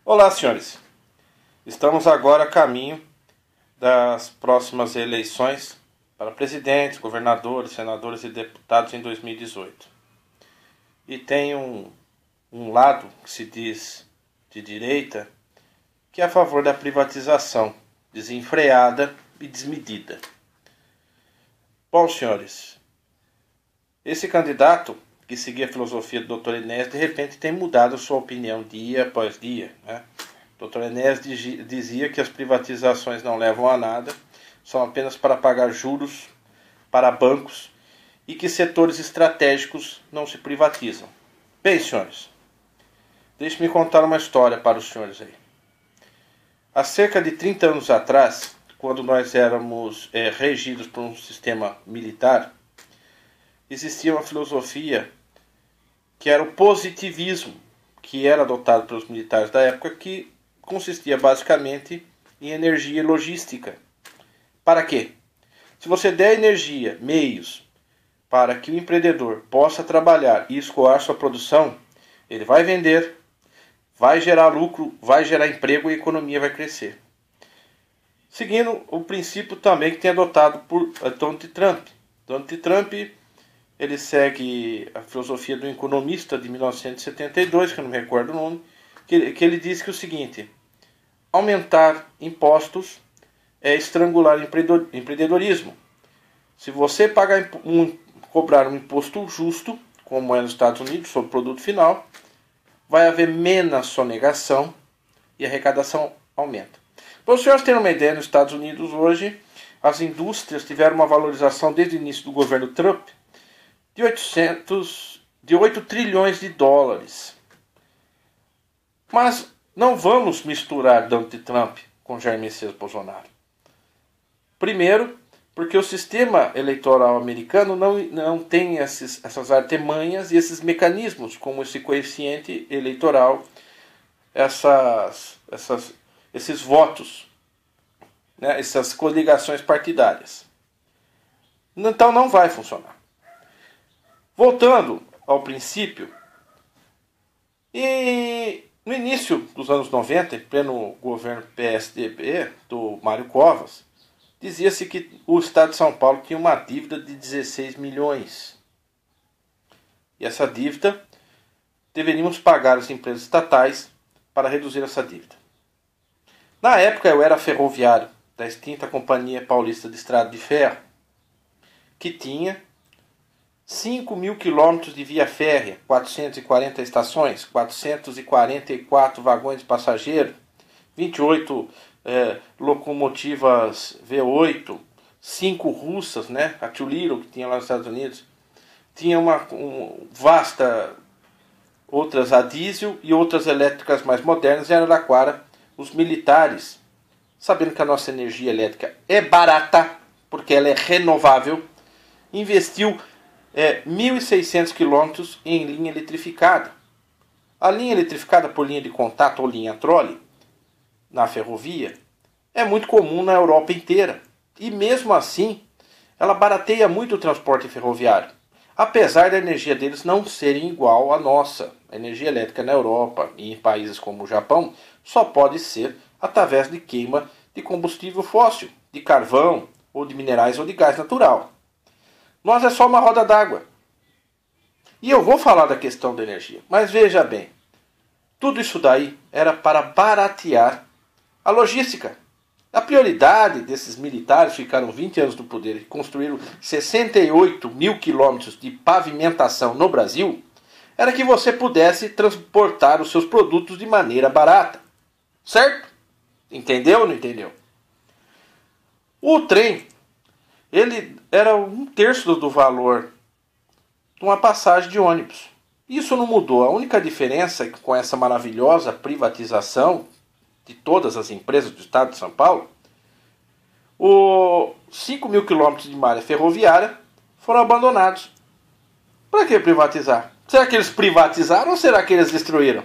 Olá, senhores. Estamos agora a caminho das próximas eleições para presidentes, governadores, senadores e deputados em 2018. E tem um lado que se diz de direita que é a favor da privatização desenfreada e desmedida. Bom, senhores, esse candidato que seguia a filosofia do Dr. Enéas, de repente tem mudado sua opinião dia após dia, né? O Dr. Enéas dizia que as privatizações não levam a nada, são apenas para pagar juros para bancos e que setores estratégicos não se privatizam. Bem, senhores, deixe-me contar uma história para os senhores aí. Há cerca de 30 anos atrás, quando nós éramos regidos por um sistema militar, existia uma filosofia que era o positivismo, que era adotado pelos militares da época, que consistia basicamente em energia e logística. Para quê? Se você der energia, meios, para que o empreendedor possa trabalhar e escoar sua produção, ele vai vender, vai gerar lucro, vai gerar emprego e a economia vai crescer. Seguindo o princípio também que tem adotado por Donald Trump. Donald Trump, ele segue a filosofia do economista de 1972, que eu não me recordo o nome, que ele diz que é o seguinte: aumentar impostos é estrangular empreendedorismo. Se você cobrar um imposto justo, como é nos Estados Unidos, sobre o produto final, vai haver menos sonegação e a arrecadação aumenta. Para os senhores terem uma ideia, nos Estados Unidos hoje, as indústrias tiveram uma valorização desde o início do governo Trump de 8 trilhões de dólares. Mas não vamos misturar Donald Trump com Jair Messias Bolsonaro. Primeiro, porque o sistema eleitoral americano não tem essas artimanhas e esses mecanismos, como esse coeficiente eleitoral, esses votos, né, essas coligações partidárias. Então não vai funcionar. Voltando ao princípio, e no início dos anos 90, em pleno governo PSDB do Mário Covas, dizia-se que o Estado de São Paulo tinha uma dívida de 16 milhões. E essa dívida deveríamos pagar as empresas estatais para reduzir essa dívida. Na época eu era ferroviário da extinta Companhia Paulista de Estrada de Ferro, que tinha 5.000 quilômetros de via férrea, 440 estações, 444 vagões de passageiro, 28 locomotivas V8, 5 russas, né, a Too Little, que tinha lá nos Estados Unidos, tinha uma vasta, outras a diesel e outras elétricas mais modernas. Em Araraquara, os militares, sabendo que a nossa energia elétrica é barata, porque ela é renovável, investiu 1.600 quilômetros em linha eletrificada. A linha eletrificada por linha de contato ou linha trole na ferrovia é muito comum na Europa inteira. E mesmo assim, ela barateia muito o transporte ferroviário, apesar da energia deles não serem igual à nossa. A energia elétrica na Europa e em países como o Japão só pode ser através de queima de combustível fóssil, de carvão, ou de minerais ou de gás natural. Nós é só uma roda d'água. E eu vou falar da questão da energia, mas veja bem, tudo isso daí era para baratear a logística. A prioridade desses militares que ficaram 20 anos no poder e construíram 68.000 quilômetros de pavimentação no Brasil era que você pudesse transportar os seus produtos de maneira barata. Certo? Entendeu ou não entendeu? O trem, ele era 1/3 do valor de uma passagem de ônibus. Isso não mudou. A única diferença é que com essa maravilhosa privatização de todas as empresas do Estado de São Paulo, os 5.000 quilômetros de malha ferroviária foram abandonados. Para que privatizar? Será que eles privatizaram ou será que eles destruíram?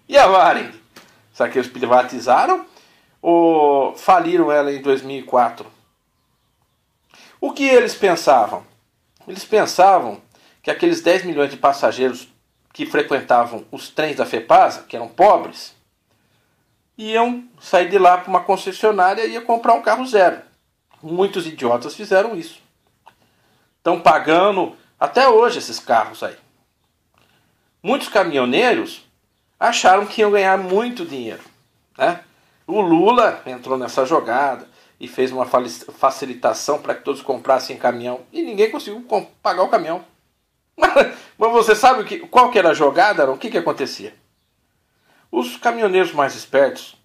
E a Varig? Será que eles privatizaram ou faliram ela em 2004? O que eles pensavam? Eles pensavam que aqueles 10 milhões de passageiros que frequentavam os trens da FEPASA, que eram pobres, iam sair de lá para uma concessionária e ia comprar um carro zero. Muitos idiotas fizeram isso. Estão pagando até hoje esses carros aí. Muitos caminhoneiros acharam que iam ganhar muito dinheiro, né? O Lula entrou nessa jogada e fez uma facilitação para que todos comprassem caminhão. E ninguém conseguiu pagar o caminhão. Mas você sabe qual que era a jogada? O que acontecia? Os caminhoneiros mais espertos,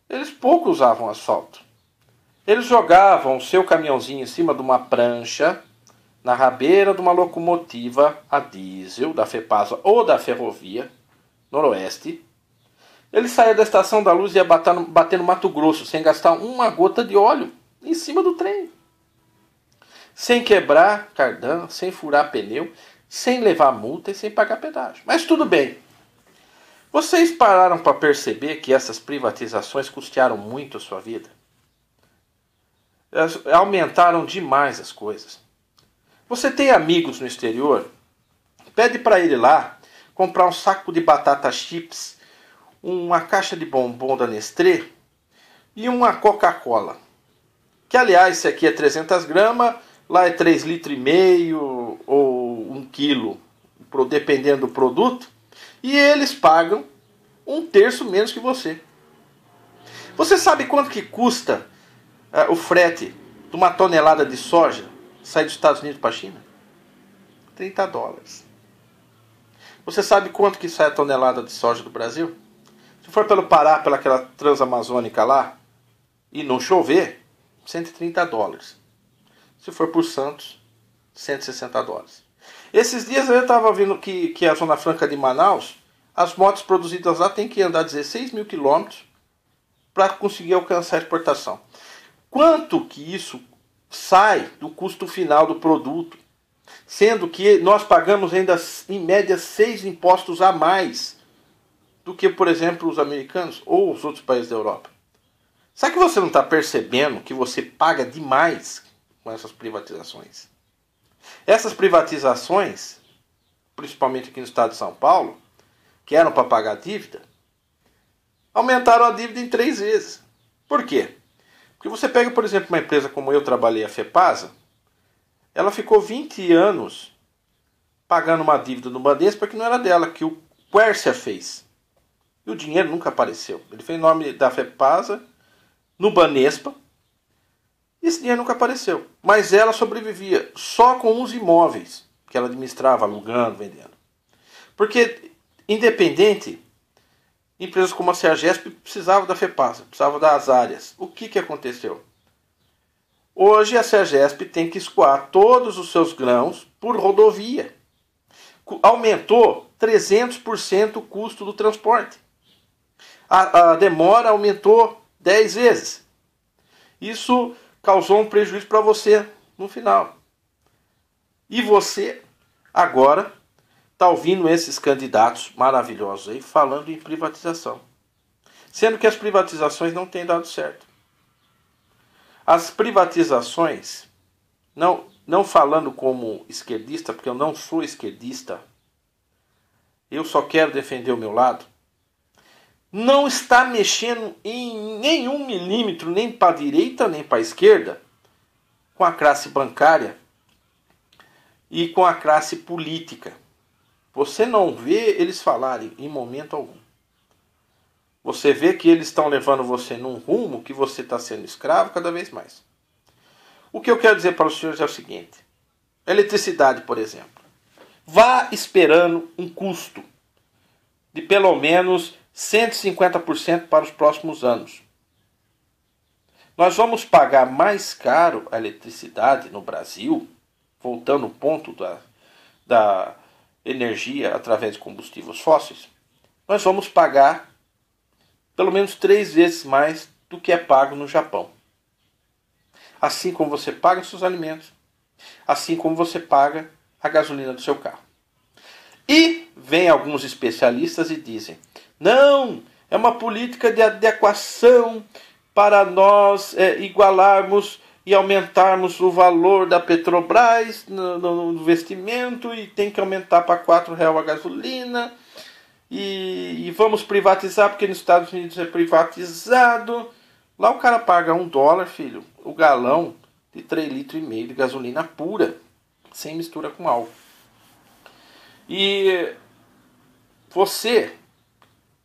eles pouco usavam asfalto. Eles jogavam o seu caminhãozinho em cima de uma prancha, na rabeira de uma locomotiva a diesel, da FEPASA ou da Ferrovia Noroeste. Ele saía da Estação da Luz e ia bater no Mato Grosso, sem gastar uma gota de óleo em cima do trem. Sem quebrar cardan, sem furar pneu, sem levar multa e sem pagar pedágio. Mas tudo bem. Vocês pararam para perceber que essas privatizações custearam muito a sua vida? Elas aumentaram demais as coisas. Você tem amigos no exterior? Pede para ele lá comprar um saco de batata chips, uma caixa de bombom da Nestlé e uma Coca-Cola. Que, aliás, esse aqui é 300 gramas, lá é 3,5 litros ou 1 quilo, dependendo do produto. E eles pagam 1/3 menos que você. Você sabe quanto que custa o frete de uma tonelada de soja sair dos Estados Unidos para a China? $30. Você sabe quanto que sai a tonelada de soja do Brasil? Se for pelo Pará, pelaquela transamazônica lá, e não chover, $130. Se for por Santos, $160. Esses dias eu estava vendo que a Zona Franca de Manaus, as motos produzidas lá têm que andar 16 mil quilômetros para conseguir alcançar a exportação. Quanto que isso sai do custo final do produto? Sendo que nós pagamos ainda, em média, 6 impostos a mais do que, por exemplo, os americanos ou os outros países da Europa. Sabe que você não está percebendo que você paga demais com essas privatizações? Essas privatizações, principalmente aqui no estado de São Paulo, que eram para pagar a dívida, aumentaram a dívida em 3 vezes. Por quê? Porque você pega, por exemplo, uma empresa como eu trabalhei, a FEPASA, ela ficou 20 anos pagando uma dívida no Banespa que não era dela, que o Quercia fez. E o dinheiro nunca apareceu. Ele fez nome da FEPASA no Banespa e esse dinheiro nunca apareceu. Mas ela sobrevivia só com os imóveis que ela administrava, alugando, vendendo. Porque, independente, empresas como a Sergesp precisavam da FEPASA, precisavam das áreas. O que aconteceu? Hoje a Sergesp tem que escoar todos os seus grãos por rodovia. Aumentou 300% o custo do transporte. A demora aumentou 10 vezes. Isso causou um prejuízo para você no final. E você agora está ouvindo esses candidatos maravilhosos aí falando em privatização. Sendo que as privatizações não têm dado certo. As privatizações, não falando como esquerdista, porque eu não sou esquerdista, eu só quero defender o meu lado, não está mexendo em nenhum milímetro, nem para a direita, nem para a esquerda, com a classe bancária e com a classe política. Você não vê eles falarem em momento algum. Você vê que eles estão levando você num rumo que você está sendo escravo cada vez mais. O que eu quero dizer para os senhores é o seguinte. Eletricidade, por exemplo. Vá esperando um custo de pelo menos 150% para os próximos anos. Nós vamos pagar mais caro a eletricidade no Brasil, voltando ao ponto da energia através de combustíveis fósseis. Nós vamos pagar pelo menos 3 vezes mais do que é pago no Japão. Assim como você paga os seus alimentos, assim como você paga a gasolina do seu carro. E vem alguns especialistas e dizem, não, é uma política de adequação para nós igualarmos e aumentarmos o valor da Petrobras no investimento e tem que aumentar para R$4 a gasolina. E vamos privatizar, porque nos Estados Unidos é privatizado. Lá o cara paga $1, filho, o galão de 3,5 litros de gasolina pura, sem mistura com álcool. E você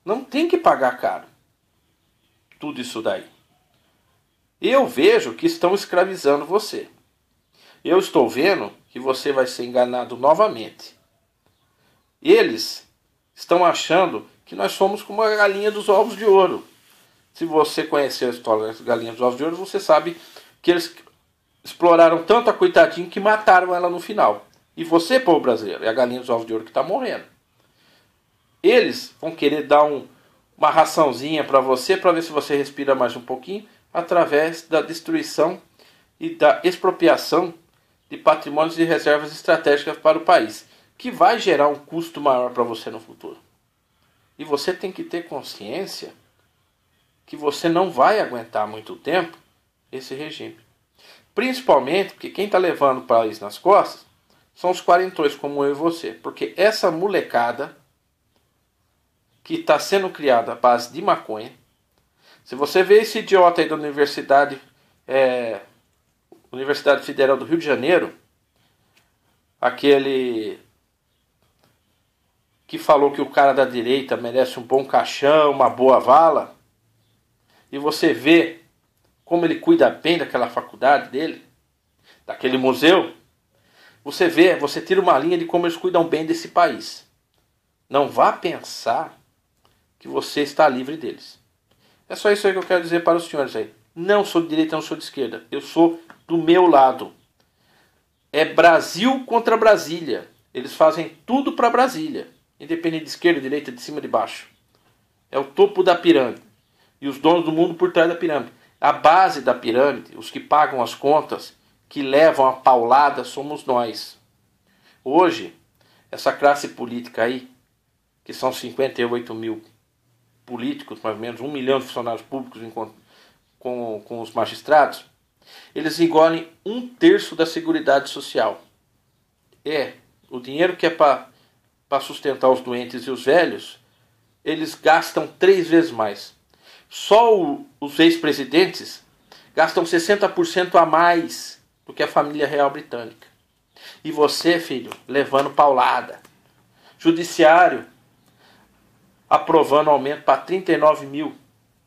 não tem que pagar caro tudo isso daí. Eu vejo que estão escravizando você. Eu estou vendo que você vai ser enganado novamente. Eles estão achando que nós somos como a galinha dos ovos de ouro. Se você conhecer a história das galinhas dos ovos de ouro, você sabe que eles exploraram tanto a coitadinha que mataram ela no final. E você, povo brasileiro, é a galinha dos ovos de ouro que está morrendo. Eles vão querer dar uma raçãozinha para você ver se você respira mais um pouquinho, através da destruição e da expropriação de patrimônios e reservas estratégicas para o país, que vai gerar um custo maior para você no futuro. E você tem que ter consciência que você não vai aguentar muito tempo esse regime. Principalmente porque quem está levando o país nas costas são os quarentões como eu e você. Porque essa molecada que está sendo criada à base de maconha, se você vê esse idiota aí da Universidade Federal do Rio de Janeiro, aquele que falou que o cara da direita merece um bom caixão, uma boa vala, e você vê como ele cuida bem daquela faculdade dele, daquele museu, você tira uma linha de como eles cuidam bem desse país. Não vá pensar que você está livre deles. É só isso aí que eu quero dizer para os senhores aí. Não sou de direita, não sou de esquerda. Eu sou do meu lado. É Brasil contra Brasília. Eles fazem tudo para Brasília. Independente de esquerda, direita, de cima, de baixo. É o topo da pirâmide. E os donos do mundo por trás da pirâmide. A base da pirâmide, os que pagam as contas, que levam a paulada, somos nós. Hoje, essa classe política aí, que são 58 mil políticos, mais ou menos 1 milhão de funcionários públicos com os magistrados, eles engolem 1/3 da Seguridade Social. O dinheiro que é para sustentar os doentes e os velhos, eles gastam 3 vezes mais. Só os ex-presidentes gastam 60% a mais do que a família real britânica. E você, filho, levando paulada. Judiciário aprovando aumento para 39 mil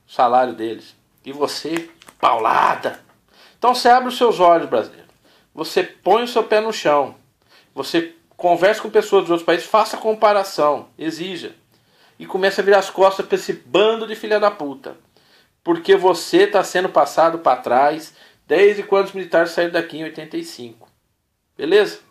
o salário deles. E você, paulada. Então você abre os seus olhos, brasileiro. Você põe o seu pé no chão. Você conversa com pessoas dos outros países, faça comparação, exija. E comece a virar as costas para esse bando de filha da puta. Porque você está sendo passado para trás desde quando os militares saíram daqui em 85. Beleza?